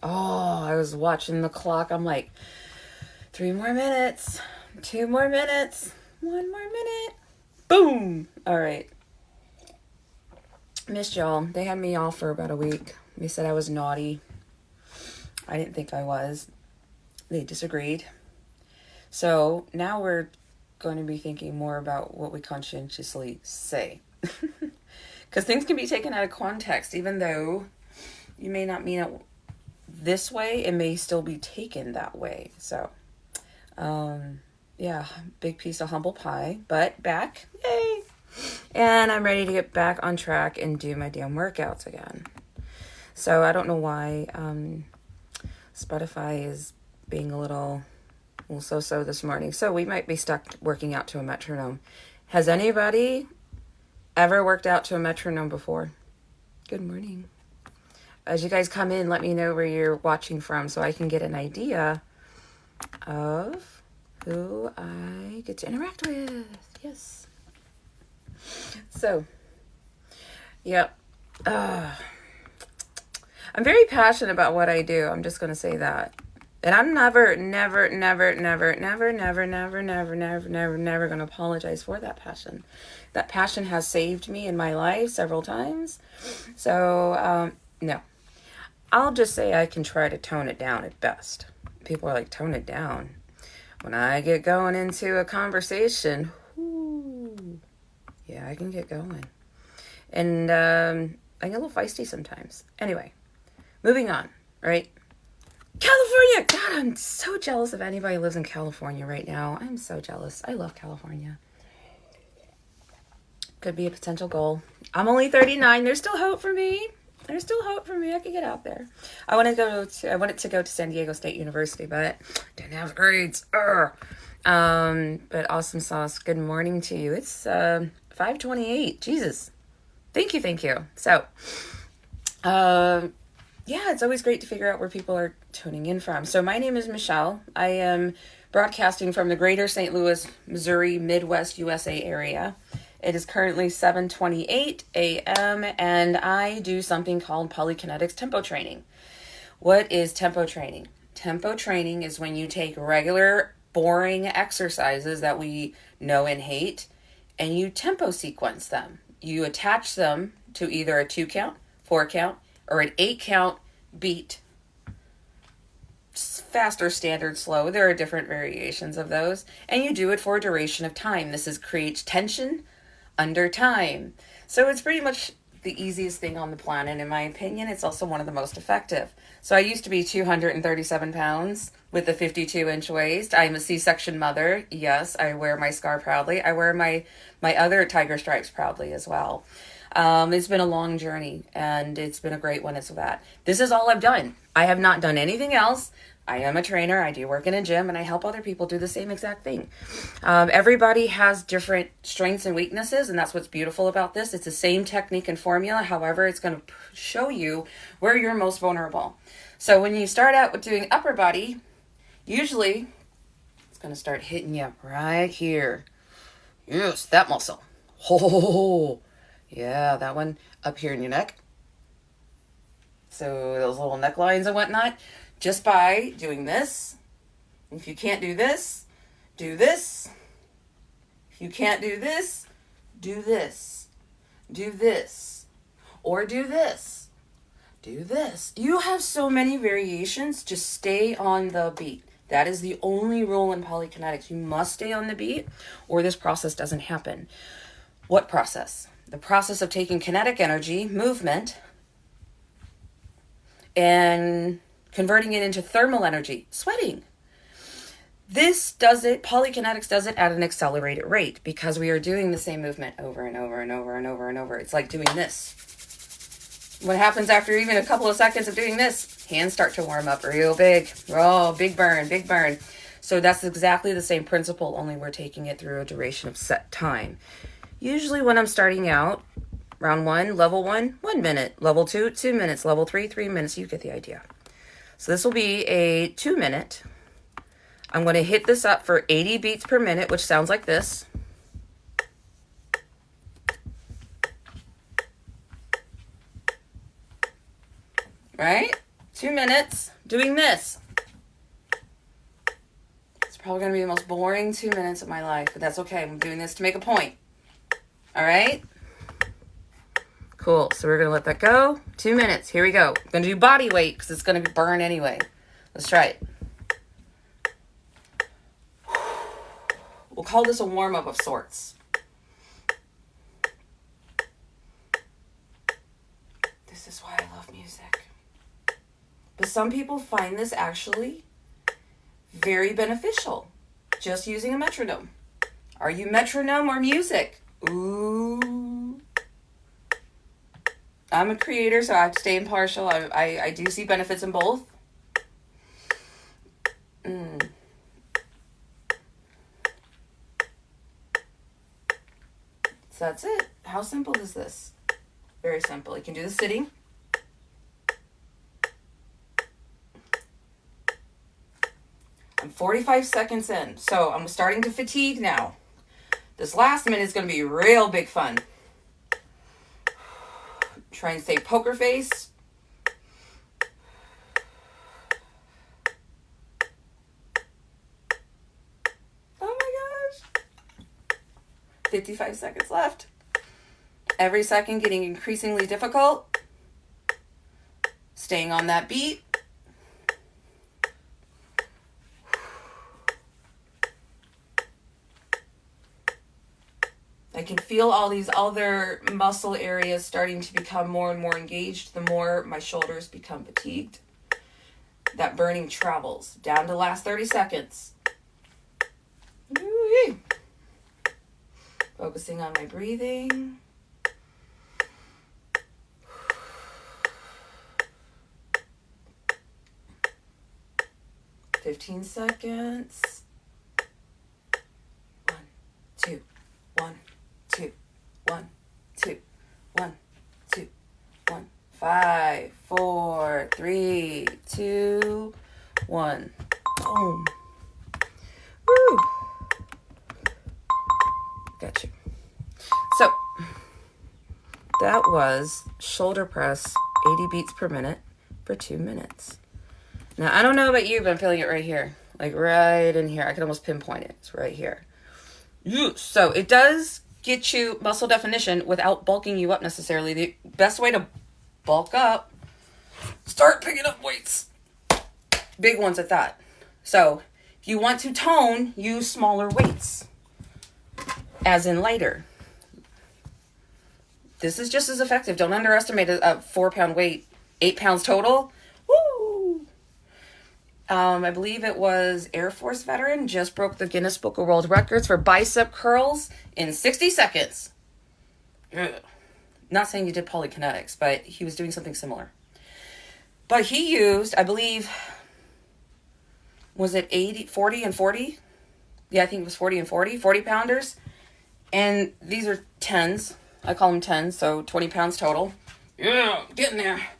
Oh, I was watching the clock. I'm like, 3 more minutes, 2 more minutes, 1 more minute. Boom. All right. Missed y'all. They had me off for about a week. They said I was naughty. I didn't think I was. They disagreed. So now we're going to be thinking more about what we conscientiously say. Because things can be taken out of context. Even though you may not mean it this way, it may still be taken that way. So, yeah, big piece of humble pie. But back. Yay! And I'm ready to get back on track and do my damn workouts again. So I don't know why Spotify is being a little so-so this morning. So we might be stuck working out to a metronome. Has anybody ever worked out to a metronome before? Good morning. As you guys come in, let me know where you're watching from so I can get an idea of who I get to interact with. Yes. So, yep. I'm very passionate about what I do. I'm just going to say that. And I'm never going to apologize for that passion. That passion has saved me in my life several times. So, no. I'll just say I can try to tone it down at best. People are like, tone it down. When I get going into a conversation, yeah, I can get going. And I get a little feisty sometimes. Anyway, moving on, right? California! God, I'm so jealous of anybody who lives in California right now. I'm so jealous. I love California. Could be a potential goal. I'm only 39. There's still hope for me. There's still hope for me. I could get out there. I wanted to go to San Diego State University, but didn't have grades. But awesome sauce. Good morning to you. It's 5:28. Jesus. Thank you. So, yeah, it's always great to figure out where people are tuning in from. So my name is Michelle. I am broadcasting from the greater St. Louis, Missouri, Midwest USA area. It is currently 7:28 a.m. and I do something called Polykinetics tempo training. What is tempo training? Tempo training is when you take regular, boring exercises that we know and hate and you tempo sequence them. You attach them to either a 2 count, 4 count, or an 8 count beat. Fast or standard slow. There are different variations of those. And you do it for a duration of time. This creates tension under time. So it's pretty much the easiest thing on the planet, in my opinion. It's also one of the most effective. So I used to be 237 pounds with a 52-inch waist. I'm a C-section mother. Yes, I wear my scar proudly. I wear my other tiger stripes proudly as well. It's been a long journey, and it's been a great one. It's that. This is all I've done. I have not done anything else. I am a trainer. I do work in a gym, and I help other people do the same exact thing. Everybody has different strengths and weaknesses, and that's what's beautiful about this. It's the same technique and formula. However, it's going to show you where you're most vulnerable. So when you start out with doing upper body, usually it's going to start hitting you right here. Yes, that muscle. Oh, yeah, that one up here in your neck. So those little necklines and whatnot. Just by doing this. If you can't do this, do this. If you can't do this, do this. Do this. Or do this. Do this. You have so many variations. Just stay on the beat. That is the only rule in Polykinetics. You must stay on the beat or this process doesn't happen. What process? The process of taking kinetic energy, movement, and converting it into thermal energy, sweating. Polykinetics does it at an accelerated rate because we are doing the same movement over and over and over and over and over. It's like doing this. What happens after even a couple of seconds of doing this? Hands start to warm up real big. Oh, big burn, big burn. So that's exactly the same principle, only we're taking it through a duration of set time. Usually when I'm starting out, round 1, level 1, 1 minute. Level 2, 2 minutes. Level 3, 3 minutes. You get the idea. So this will be a 2-minute. I'm going to hit this up for 80 beats per minute, which sounds like this. Right? 2 minutes doing this. It's probably going to be the most boring 2 minutes of my life, but that's okay. I'm doing this to make a point. All right? Cool. So we're going to let that go. 2 minutes. Here we go. I'm going to do body weight because it's going to burn anyway. Let's try it. We'll call this a warm-up of sorts. This is why I love music. But some people find this actually very beneficial, just using a metronome. Are you metronome or music? Ooh. I'm a creator, so I have to stay impartial. I do see benefits in both. So that's it. How simple is this? Very simple. You can do this sitting. I'm 45 seconds in, so I'm starting to fatigue now. This last minute is going to be real big fun. Try and stay poker face. Oh my gosh. 55 seconds left. Every second getting increasingly difficult. Staying on that beat. I can feel all these other muscle areas starting to become more and more engaged the more my shoulders become fatigued. That burning travels down to the last 30 seconds. Woo-wee. Focusing on my breathing. "15 seconds. 1, 2, 1, 2, 1, 2, 1, 2, 1. 5, 4, 3, 2, 1. Boom. Woo. Got you. So that was shoulder press, 80 beats per minute for 2 minutes. Now, I don't know about you, but I'm feeling it right here. Like right in here. I can almost pinpoint it. It's right here. So it does get you muscle definition without bulking you up necessarily. The best way to bulk up, start picking up weights. Big ones at that. So if you want to tone, use smaller weights. As in lighter. This is just as effective. Don't underestimate a 4-pound weight. 8 pounds total. Woo! I believe it was Air Force veteran just broke the Guinness Book of World Records for bicep curls in 60 seconds. Ugh. Not saying he did Polykinetics, but he was doing something similar. But he used, I believe, was it 40 and 40? Yeah, I think it was 40 and 40 pounders. And these are 10s. I call them 10s, so 20 pounds total. Yeah, getting there.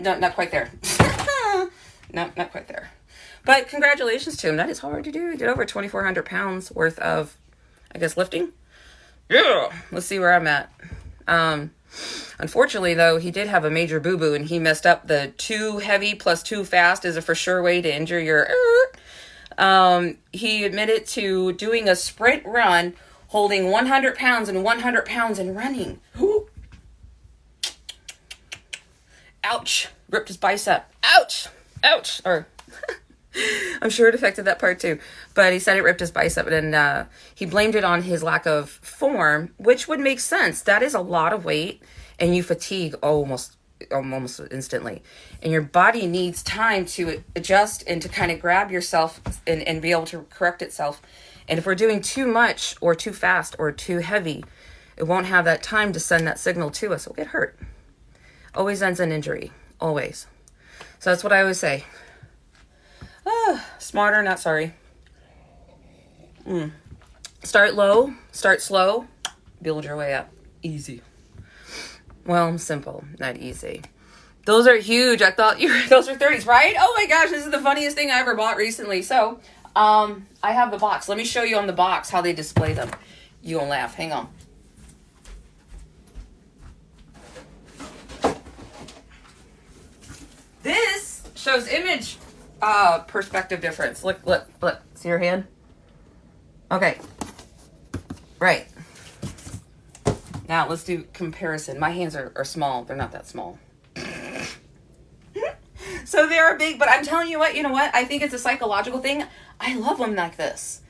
No, not quite there. No, not quite there. But congratulations to him. That is hard to do. He did over 2,400 pounds worth of, I guess, lifting. Yeah. Let's see where I'm at. Unfortunately, though, he did have a major boo-boo, and he messed up the too heavy plus too fast is a for sure way to injure your... He admitted to doing a sprint run, holding 100 pounds and 100 pounds and running. Ooh. Ouch. Ripped his bicep. Ouch. Or I'm sure it affected that part too. But he said it ripped his bicep, and he blamed it on his lack of form, which would make sense. That is a lot of weight, and you fatigue almost instantly. And your body needs time to adjust and to kind of grab yourself and be able to correct itself. And if we're doing too much or too fast or too heavy, it won't have that time to send that signal to us. We'll get hurt. Always ends in injury. Always. So that's what I always say. Smarter, not sorry. Start low, start slow, build your way up. Easy. Well, simple, not easy. Those are huge. I thought those were 30s, right? Oh my gosh, this is the funniest thing I ever bought recently. So, I have the box. Let me show you on the box how they display them. You won't laugh. Hang on. shows image perspective difference. Look. See your hand? Okay. Right. Now let's do comparison. My hands are small. They're not that small. So they are big, but I'm telling you what, I think it's a psychological thing. I love them like this.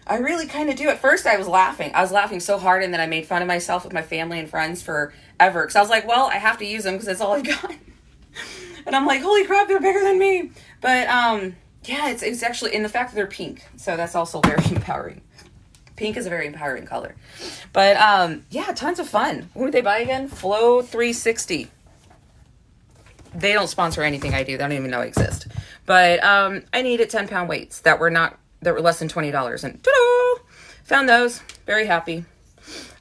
I really kind of do. At first I was laughing. I was laughing so hard, and then I made fun of myself with my family and friends forever. Because I was like, well, I have to use them because that's all I've got. And I'm like, holy crap, they're bigger than me. But yeah, it's actually, in the fact that they're pink. So that's also very empowering. Pink is a very empowering color. But yeah, tons of fun. What would they buy again? Flow 360. They don't sponsor anything I do. They don't even know I exist. But I needed 10-pound weights that were less than $20. And ta-da! Found those. Very happy.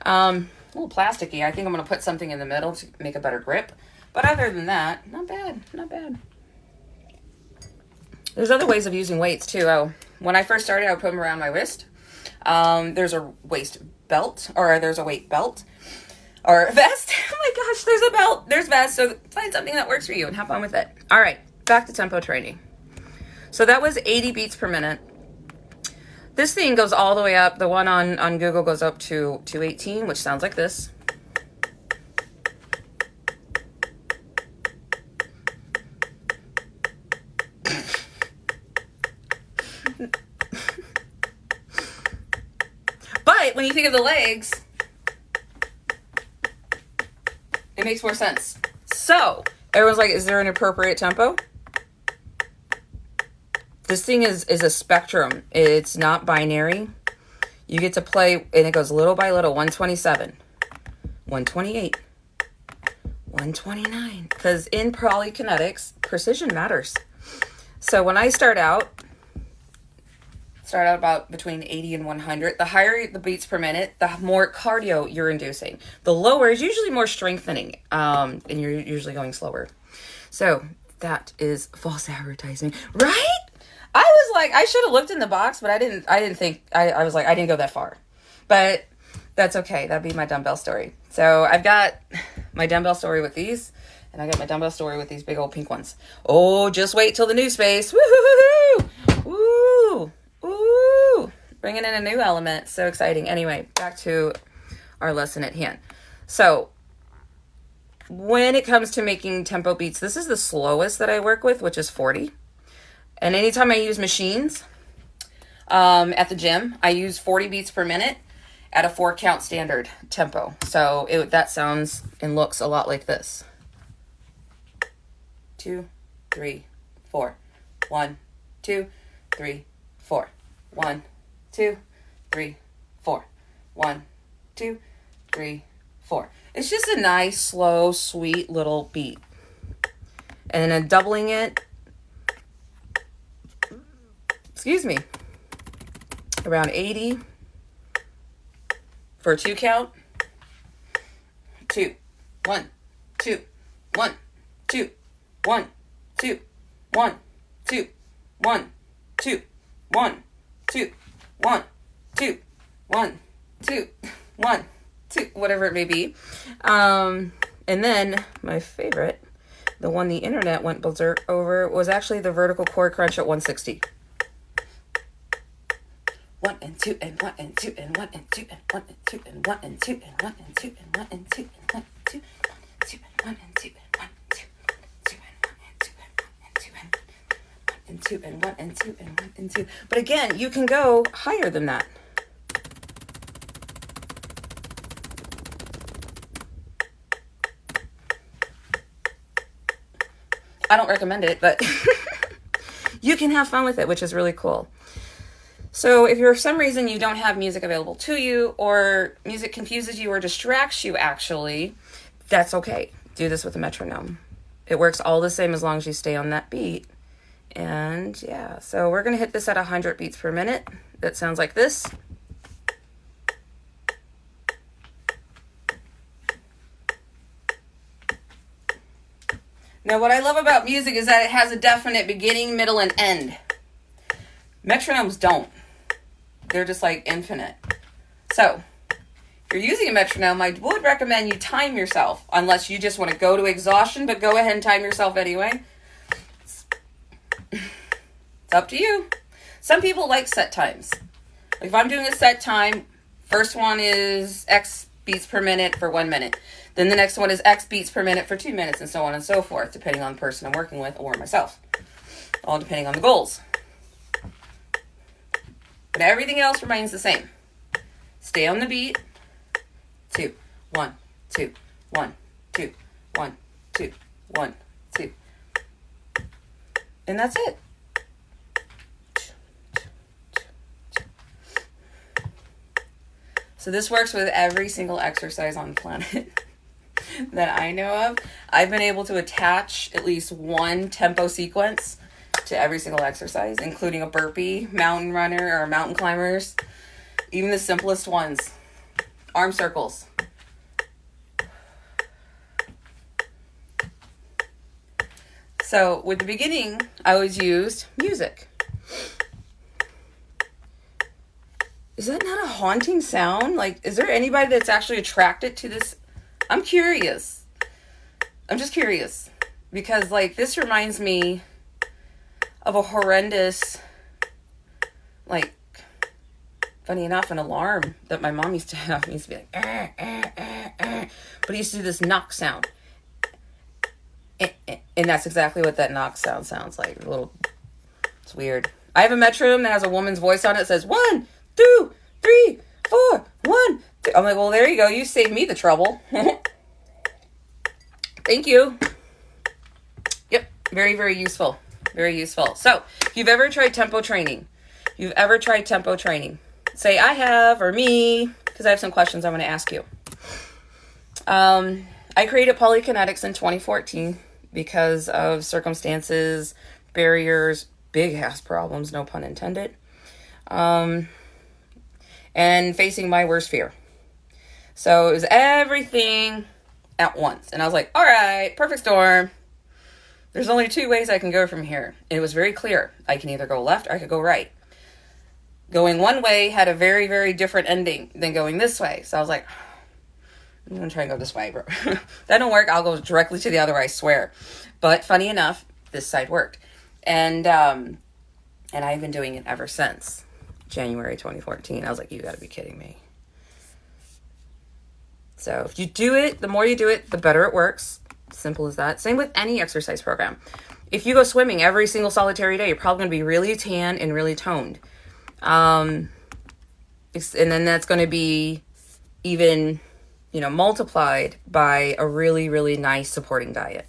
A little plasticky. I think I'm going to put something in the middle to make a better grip. But other than that, not bad. Not bad. There's other ways of using weights too. Oh, when I first started, I would put them around my wrist. There's a waist belt, or there's a weight belt. Or vest. Oh my gosh, there's a belt. There's vest. So find something that works for you and have fun with it. All right, back to tempo training. So that was 80 beats per minute. This thing goes all the way up. The one on Google goes up to 218, which sounds like this. But when you think of the legs, it makes more sense. So everyone's like, is there an appropriate tempo? This thing is a spectrum. It's not binary. You get to play, and it goes little by little. 127, 128, 129. Because in Polykinetics, precision matters. So when I start out about between 80 and 100. The higher the beats per minute, the more cardio you're inducing. The lower is usually more strengthening, and you're usually going slower. So that is false advertising, right? I was like, I should have looked in the box, but I didn't think, I was like, I didn't go that far. But that's okay. That'd be my dumbbell story. So I've got my dumbbell story with these, and I got my dumbbell story with these big old pink ones. Oh, just wait till the new space. Woo-hoo-hoo-hoo! Woo! Ooh, bringing in a new element. So exciting. Anyway, back to our lesson at hand. So when it comes to making tempo beats, this is the slowest that I work with, which is 40. And anytime I use machines at the gym, I use 40 beats per minute at a 4-count standard tempo. So that sounds and looks a lot like this. 2, 3, 4. 1, 2, 3, 4. 1, 2, 3, 4. 1, 2, 3, 4. It's just a nice, slow, sweet little beat. And then doubling it, around 80 for a 2-count. 2, 1, 2, 1, 2, 1, 2, 1, 2, 1, 2, 1, 2, 1, 2, 1, 2, 1, 2, whatever it may be. And then my favorite, the one the internet went berserk over, was actually the vertical core crunch at 160. 1 and 2 and 1 and 2 and 1 and 2 and 1 and 2 and 1 and 2 and 1 and 2 and 1 and 2 and 1 and 2 and 1 and 2 and 1 and 2 and 2 and 1 and 2 and 1 and 2 and 1 and 2. But again, you can go higher than that. I don't recommend it, but you can have fun with it, which is really cool. So if for some reason you don't have music available to you, or music confuses you or distracts you, actually, that's okay. Do this with a metronome. It works all the same as long as you stay on that beat. And yeah, so we're going to hit this at 100 beats per minute. That sounds like this. Now, what I love about music is that it has a definite beginning, middle, and end. Metronomes don't. They're just like infinite. So, if you're using a metronome, I would recommend you time yourself, unless you just want to go to exhaustion, but go ahead and time yourself anyway. It's up to you. Some people like set times. Like if I'm doing a set time, first one is X beats per minute for 1 minute. Then the next one is X beats per minute for 2 minutes, and so on and so forth, depending on the person I'm working with or myself. All depending on the goals. But everything else remains the same. Stay on the beat. 2, 1, 2, 1, 2, 1, 2, 1, 2. And that's it. So this works with every single exercise on the planet that I know of. I've been able to attach at least one tempo sequence to every single exercise, including a burpee, mountain runner, or mountain climbers, even the simplest ones. Arm circles. So with the beginning, I always used music. Is that not a haunting sound? Like, is there anybody that's actually attracted to this? I'm curious. I'm just curious. Because, like, this reminds me of a horrendous, like, funny enough, an alarm that my mom used to have. It used to be like, but he used to do this knock sound. And that's exactly what that knock sound sounds like. It's weird. I have a metronome that has a woman's voice on it that says 1, 2, 3, 4, 1, 2. I'm like, well, there you go. You saved me the trouble. Thank you. Yep. Very, very useful. Very useful. So if you've ever tried tempo training, say I have, or me, because I have some questions I want to ask you. I created Polykinetics in 2014 because of circumstances, barriers, big ass problems, no pun intended, and facing my worst fear. So it was everything at once. And I was like, all right, perfect storm. There's only 2 ways I can go from here. And it was very clear. I can either go left or I could go right. Going one way had a very, very different ending than going this way. So I was like, I'm going to try and go this way, bro. That don't work. I'll go directly to the other, I swear. But funny enough, this side worked. And I've been doing it ever since January 2014. I was like, you got to be kidding me. So if you do it, the more you do it, the better it works. Simple as that. Same with any exercise program. If you go swimming every single solitary day, you're probably going to be really tan and really toned. And then that's going to be even, multiplied by a really, really nice supporting diet.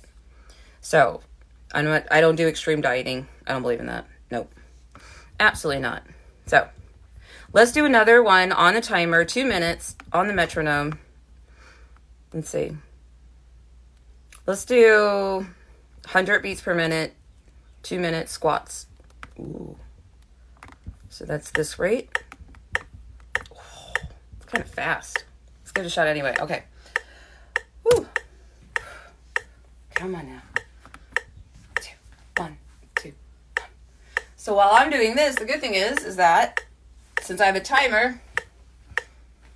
So I don't do extreme dieting. I don't believe in that. Nope. Absolutely not. So let's do another one on the timer, 2 minutes on the metronome. Let's see. Let's do 100 beats per minute, 2 minute squats. Ooh. So that's this rate. Oh, it's kind of fast. Let's give it a shot anyway. Okay. Woo. Come on now. 2, 1, 2, 1. So while I'm doing this, the good thing is that since I have a timer,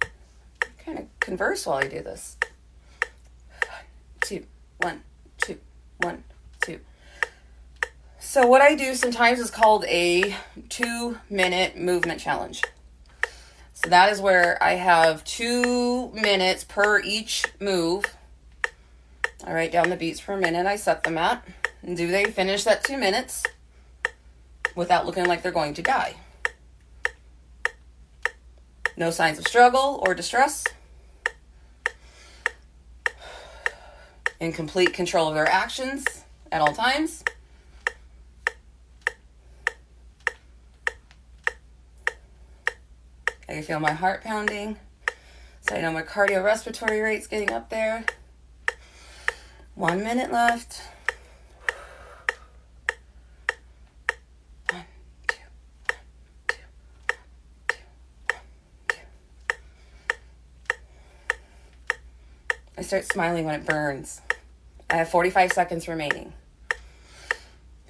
I kind of converse while I do this. 2, 1, 2, 1, 2. So what I do sometimes is called a 2-minute movement challenge. So that is where I have 2 minutes per each move. I write down the beats per minute I set them at. And do they finish that 2 minutes without looking like they're going to die? No signs of struggle or distress. In complete control of their actions at all times. I can feel my heart pounding. So I know my cardiorespiratory rate's getting up there. 1 minute left. 1, 2, 1, 2, 1, 2, 1, 2. I start smiling when it burns. I have 45 seconds remaining.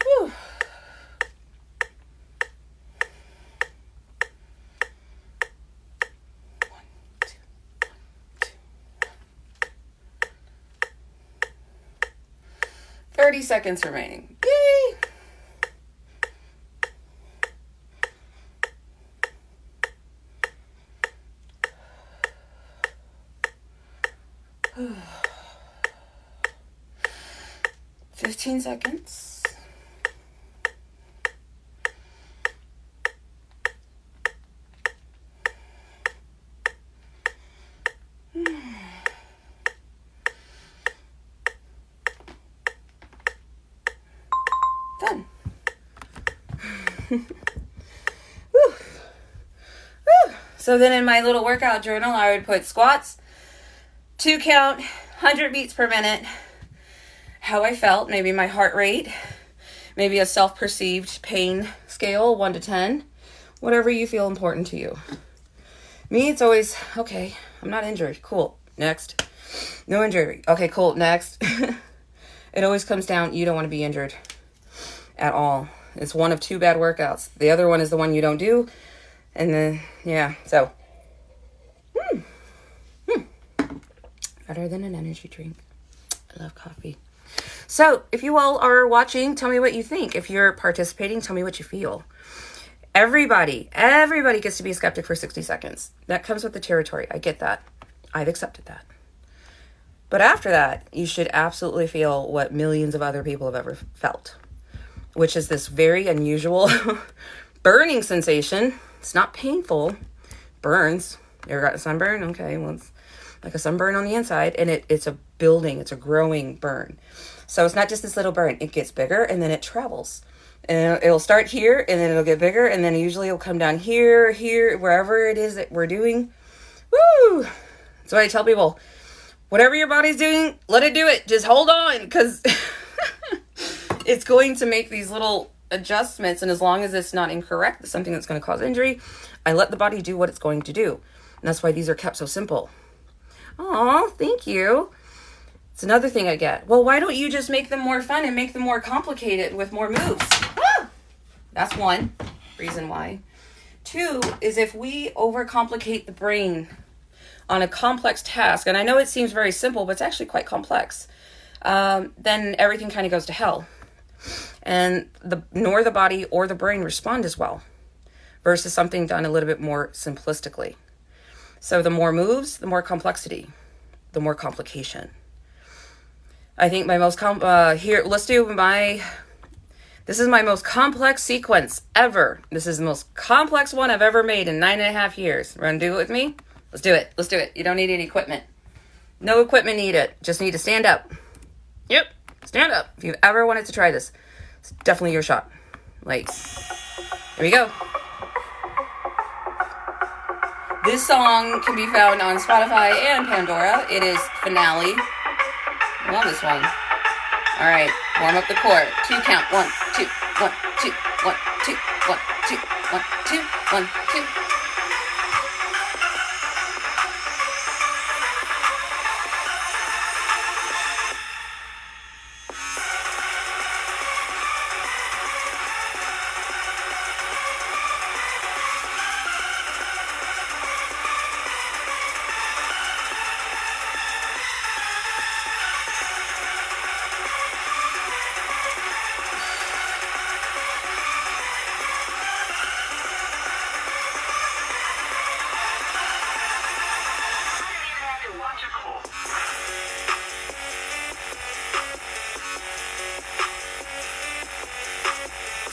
Whew. Seconds remaining. Yay! 15 seconds. Done. Woo. Woo. So then in my little workout journal, I would put squats, 2 count, 100 beats per minute, how I felt, maybe my heart rate, maybe a self-perceived pain scale, 1 to 10, whatever you feel important to you. Me, it's always, okay, I'm not injured. Cool. Next. No injury. Okay, cool. Next. It always comes down, you don't want to be injured at all. It's one of 2 bad workouts. The other one is the one you don't do. And then, yeah, so. Better than an energy drink. I love coffee. So, if you all are watching, tell me what you think. If you're participating, tell me what you feel. Everybody gets to be a skeptic for 60 seconds. That comes with the territory. I get that. I've accepted that. But after that, you should absolutely feel what millions of other people have ever felt, which is this very unusual burning sensation. It's not painful. Burns. You ever got a sunburn? Okay, well, it's like a sunburn on the inside, and it's a building, it's a growing burn. So it's not just this little burn. It gets bigger, and then it travels. And it'll start here, and then it'll get bigger, and then usually it'll come down here, wherever it is that we're doing. Woo! That's why I tell people, whatever your body's doing, let it do it. Just hold on, because it's going to make these little adjustments, and as long as it's not incorrect, it's something that's going to cause injury, I let the body do what it's going to do. And that's why these are kept so simple. Oh, thank you. It's another thing I get. Well, why don't you just make them more fun and make them more complicated with more moves? Ah! That's one reason why. 2 is if we overcomplicate the brain on a complex task, and I know it seems very simple, but it's actually quite complex, then everything kind of goes to hell. And nor the body or the brain respond as well versus something done a little bit more simplistically. So the more moves, the more complexity, the more complication. I think my most this is my most complex sequence ever. This is the most complex one I've ever made in 9.5 years. Wanna do it with me? Let's do it. Let's do it. You don't need any equipment. No equipment needed. Just need to stand up. Yep. Stand up. If you've ever wanted to try this, it's definitely your shot. Like, here we go. This song can be found on Spotify and Pandora. It is Finale. I love this one. All right, warm up the core. 2 count. 1, 2, 1, 2, 1, 2, 1, 2, 1, 2, 1, 2.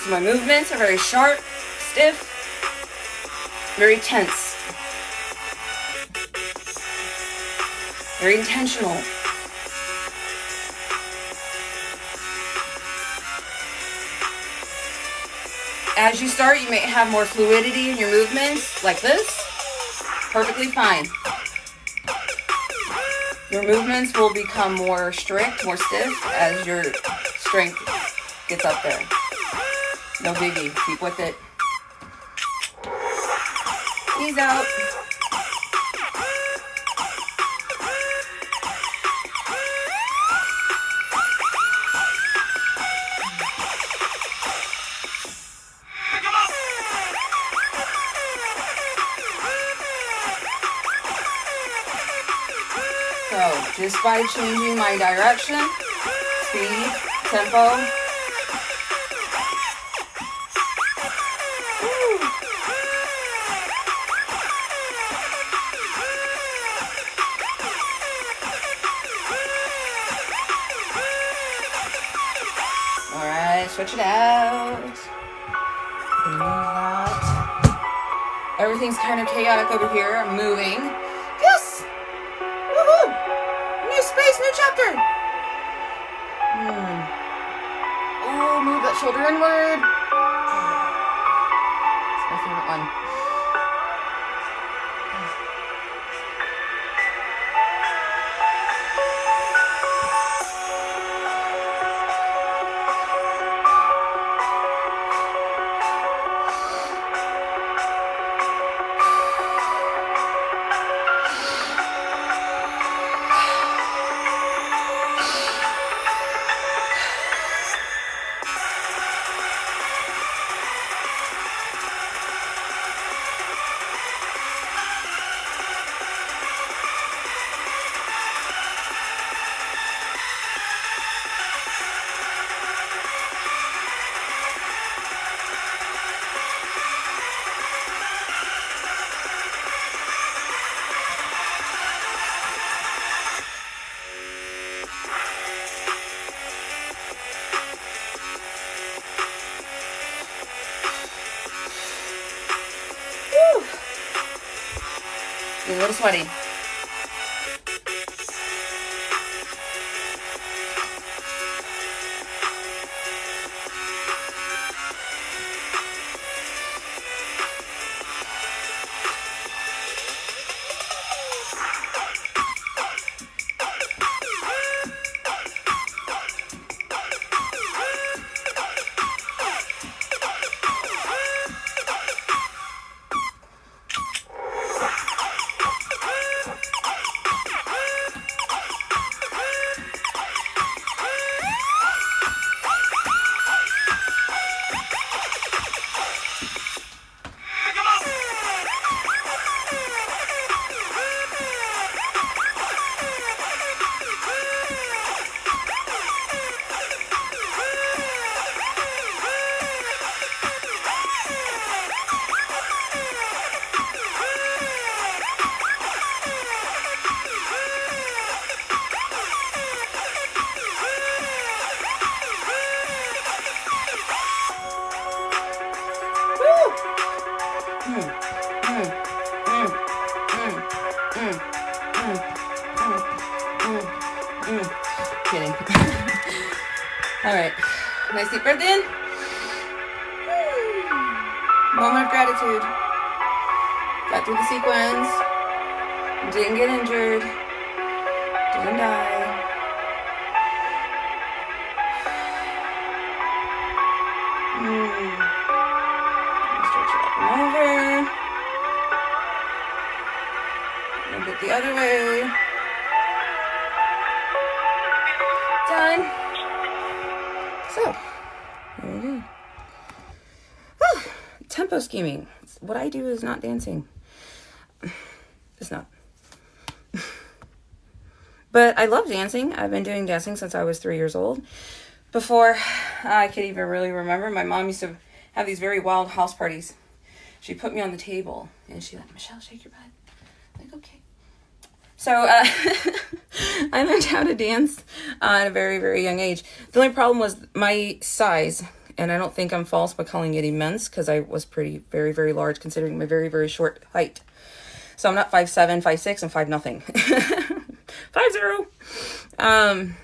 So my movements are very sharp, stiff, very tense, very intentional. As you start, you may have more fluidity in your movements, like this. Perfectly fine. Your movements will become more strict, more stiff as your strength gets up there. No biggie. Keep with it. Ease out. So, just by changing my direction, speed, tempo, Stretch it out. Move that. Everything's kind of chaotic over here. I'm moving. Yes! Woohoo! New space, new chapter! Oh, move that shoulder inward. It's my favorite one. A little sweaty. Kidding. All right. Nice deep breath in. Moment of gratitude. Got through the sequence. Didn't get injured. Didn't die. Stretch it up and over. Move it the other way. Done. So, there we go. Tempo scheming. What I do is not dancing. It's not. But I love dancing. I've been doing dancing since I was 3 years old. Before I could even really remember, my mom used to have these very wild house parties. She put me on the table and she like, Michelle, shake your butt. I'm like, okay. So I learned how to dance at a very, very young age. The only problem was my size, and I don't think I'm false by calling it immense because I was very, very large considering my very, very short height. So I'm not 5'7", 5'6", and 5 nothing. 5'0".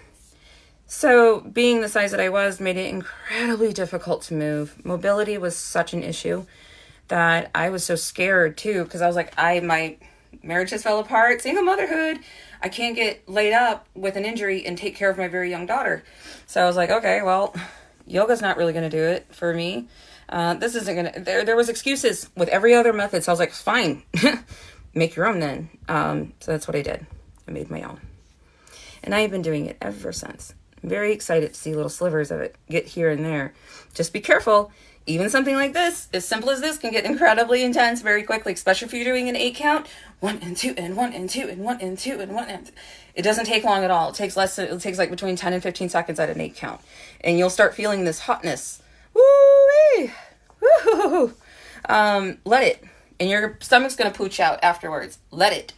So being the size that I was made it incredibly difficult to move. Mobility was such an issue that I was so scared too because I was like, my marriage just fell apart, single motherhood. I can't get laid up with an injury and take care of my very young daughter. So I was like, okay, well, yoga's not really going to do it for me. This isn't going to, there was excuses with every other method. So I was like, fine, make your own then. So that's what I did. I made my own. And I have been doing it ever since. I'm very excited to see little slivers of it get here and there. Just be careful. Even something like this, as simple as this, can get incredibly intense very quickly, especially if you're doing an 8 count. 1 and 2 and 1 and 2 and 1 and 2 and 1 and... It doesn't take long at all. It takes like between 10 and 15 seconds at an 8 count. And you'll start feeling this hotness. Woo-wee! Woo-hoo-hoo-hoo. Let it. And your stomach's going to pooch out afterwards. Let it.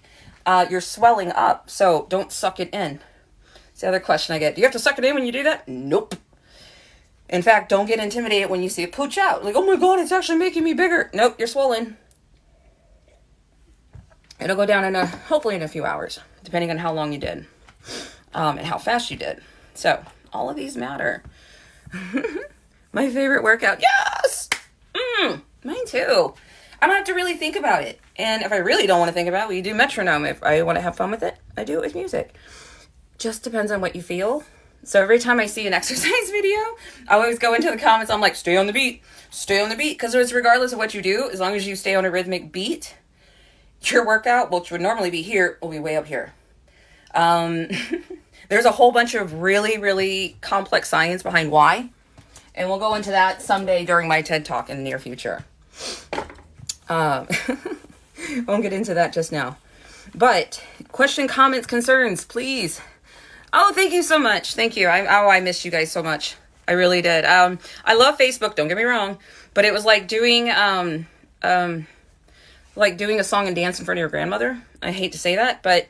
You're swelling up, so don't suck it in. It's the other question I get. Do you have to suck it in when you do that? Nope. In fact, don't get intimidated when you see it pooch out. Like, oh my God, it's actually making me bigger. Nope, you're swollen. It'll go down hopefully in a few hours, depending on how long you did, and how fast you did. So all of these matter. My favorite workout. Yes! Mine too. I don't have to really think about it. And if I really don't want to think about it, we do metronome. If I want to have fun with it, I do it with music. Just depends on what you feel. So every time I see an exercise video, I always go into the comments. I'm like, stay on the beat. Stay on the beat. Because it's regardless of what you do, as long as you stay on a rhythmic beat, your workout, which would normally be here, will be way up here. There's a whole bunch of really, really complex science behind why. And we'll go into that someday during my TED Talk in the near future. Won't get into that just now. But question, comments, concerns, please. Oh, thank you so much. Thank you. I missed you guys so much. I really did. I love Facebook. Don't get me wrong, but it was like doing a song and dance in front of your grandmother. I hate to say that, but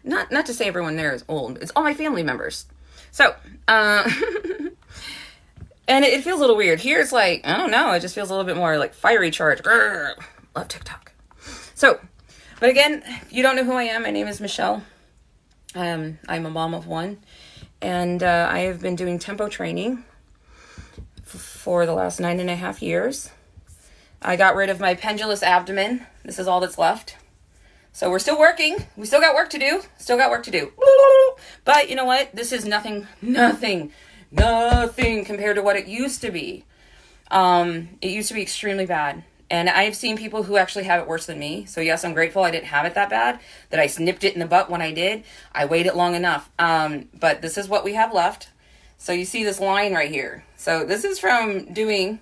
not to say everyone there is old. It's all my family members. So, and it feels a little weird. Here it's like, I don't know. It just feels a little bit more like fiery charge. Grr, love TikTok. So, but again, you don't know who I am. My name is Michelle. I'm a mom of one, and I have been doing tempo training for the last 9.5 years. I got rid of my pendulous abdomen. This is all that's left. So we're still working. We still got work to do. But you know what? This is nothing compared to what it used to be. It used to be extremely bad. And I've seen people who actually have it worse than me. So yes, I'm grateful I didn't have it that bad, that I snipped it in the butt when I did. I waited long enough. But this is what we have left. So you see this line right here. So this is from doing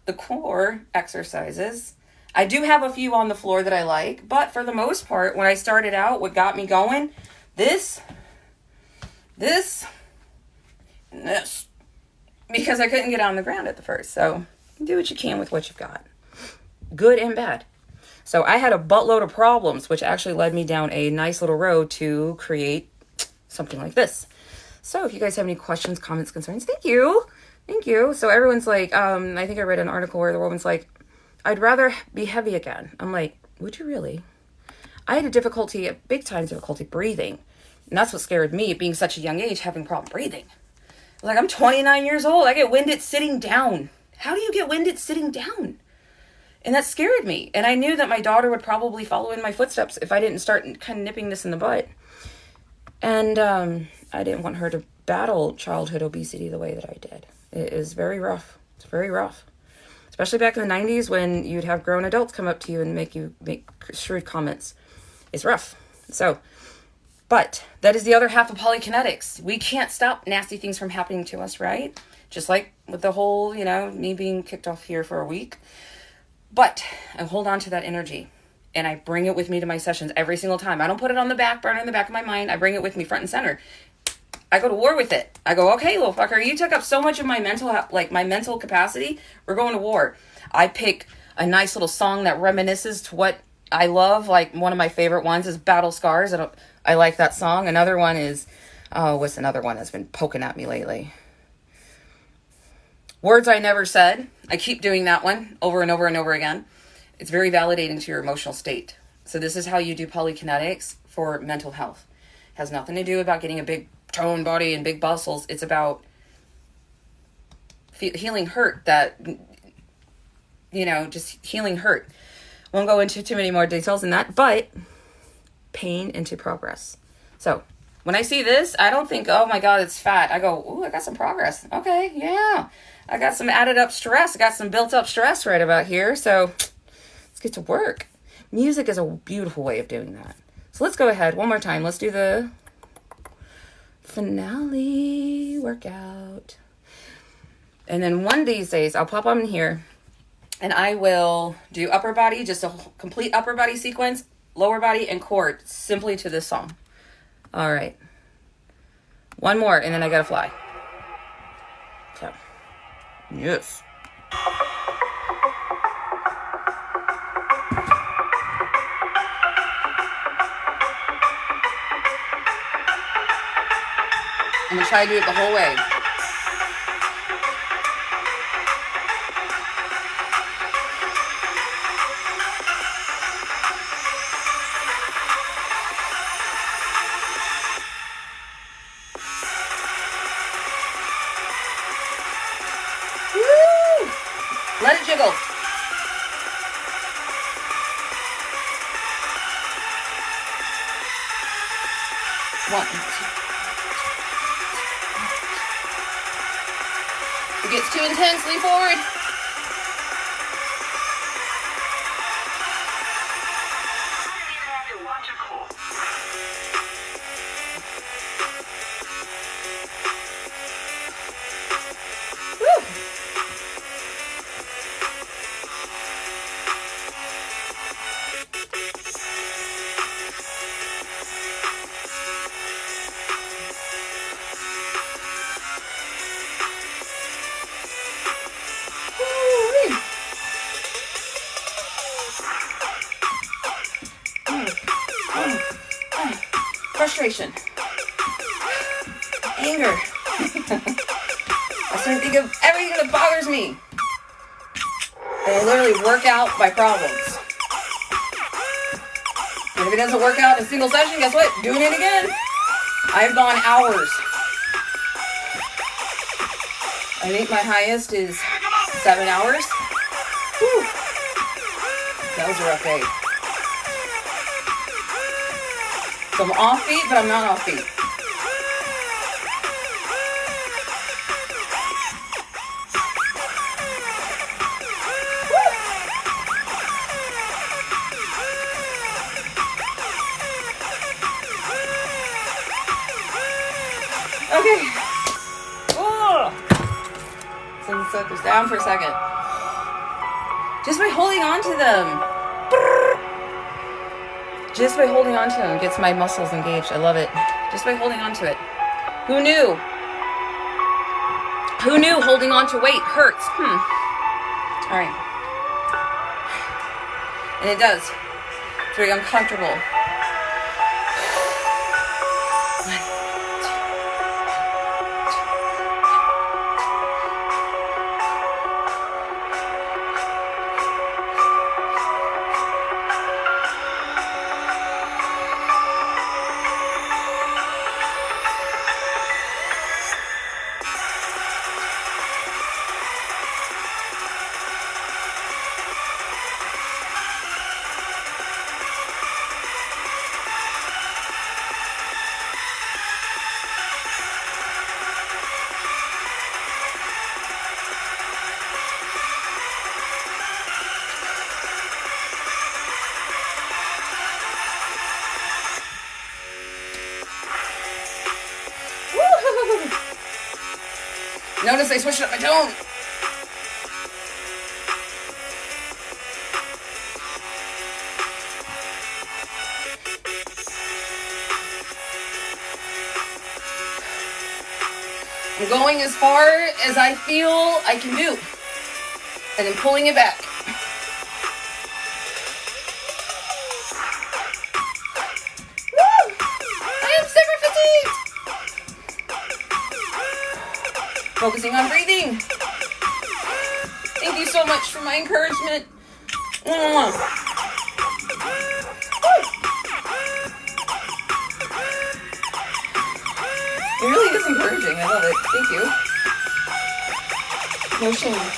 the core exercises. I do have a few on the floor that I like, but for the most part, when I started out, what got me going, this, and this, because I couldn't get on the ground at the first. So do what you can with what you've got. Good and bad. So I had a buttload of problems, which actually led me down a nice little road to create something like this. So if you guys have any questions, comments, concerns, thank you. So everyone's like, I think I read an article where the woman's like, I'd rather be heavy again. I'm like, would you really? I had a big time difficulty breathing. And that's what scared me at being such a young age, having problem breathing. Like, I'm 29 years old. I get winded sitting down. How do you get winded sitting down? And that scared me. And I knew that my daughter would probably follow in my footsteps if I didn't start kind of nipping this in the butt. And I didn't want her to battle childhood obesity the way that I did. It is very rough. It's very rough. Especially back in the 90s when you'd have grown adults come up to you and make shrewd comments. It's rough. So, but that is the other half of polykinetics. We can't stop nasty things from happening to us, right? Just like with the whole, me being kicked off here for a week. But I hold on to that energy and I bring it with me to my sessions every single time. I don't put it on the back burner in the back of my mind. I bring it with me front and center. I go to war with it. I go, okay, little fucker, you took up so much of my mental capacity. We're going to war. I pick a nice little song that reminisces to what I love. Like one of my favorite ones is Battle Scars. I like that song. Another one is, what's another one that's been poking at me lately? Words I Never Said. I keep doing that one over and over and over again. It's very validating to your emotional state. So this is how you do polykinetics for mental health. It has nothing to do about getting a big toned body and big muscles. It's about healing hurt that, just healing hurt. Won't go into too many more details than that, but pain into progress. So when I see this, I don't think, oh my God, it's fat. I go, ooh, I got some progress. Okay, yeah. I got some added up stress. I got some built up stress right about here. So let's get to work. Music is a beautiful way of doing that. So let's go ahead one more time. Let's do the finale workout. And then one of these days, I'll pop on here and I will do upper body, just a complete upper body sequence, lower body, and core, simply to this song. All right. One more, and then I gotta fly. So, yes. I'm gonna try to do it the whole way. jiggle. One, two. If it gets too intense, lean forward. Frustration, anger. I start to think of everything that bothers me. And I literally work out my problems. And if it doesn't work out in a single session, guess what? Doing it again. I've gone hours. I think my highest is 7 hours. Whew. That was a rough day. So I'm off beat, but I'm not off beat. Okay. Oh. So the suckers down for a second. Just by holding on to them. Just by holding on to them gets my muscles engaged. I love it. Just by holding on to it. Who knew? Who knew holding on to weight hurts? All right. And it does. It's very uncomfortable. Notice I switched up my tone. I'm going as far as I feel I can do. And then pulling it back. Woo! I am super fatigued. Focusing on breathing. Thank you so much for my encouragement. It really is encouraging. I love it. Thank you. No shame.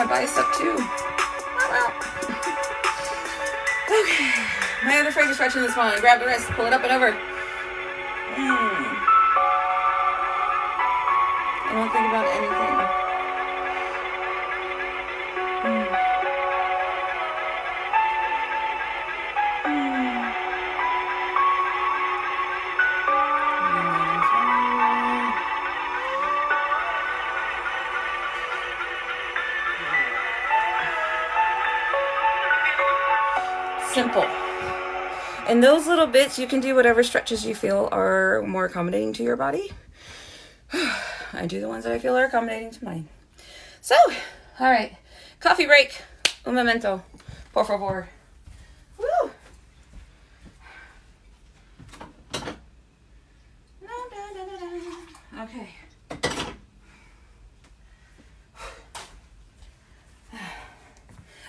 Bicep too. Well. Okay. My other friend is stretching this one. Grab the wrist, pull it up and over. I don't think about anything. Simple. In those little bits, you can do whatever stretches you feel are more accommodating to your body. I do the ones that I feel are accommodating to mine. So, all right. Coffee break. Un momento. Por favor. Woo! Okay.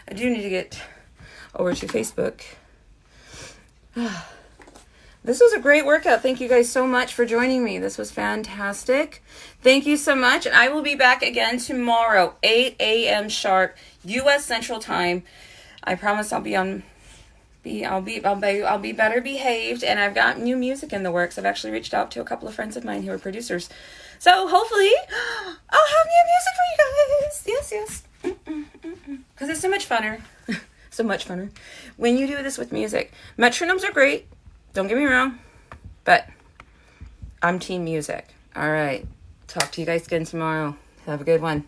I do need to get over to Facebook. This was a great workout. Thank you guys so much for joining me. This was fantastic. Thank you so much. And I will be back again tomorrow, 8 a.m. sharp, U.S. Central Time. I promise I'll be better behaved, and I've got new music in the works. I've actually reached out to a couple of friends of mine who are producers. So hopefully I'll have new music for you guys. Yes. Because it's so much funner. So much funner when you do this with music. Metronomes are great. Don't get me wrong. But I'm team music. All right. Talk to you guys again tomorrow. Have a good one.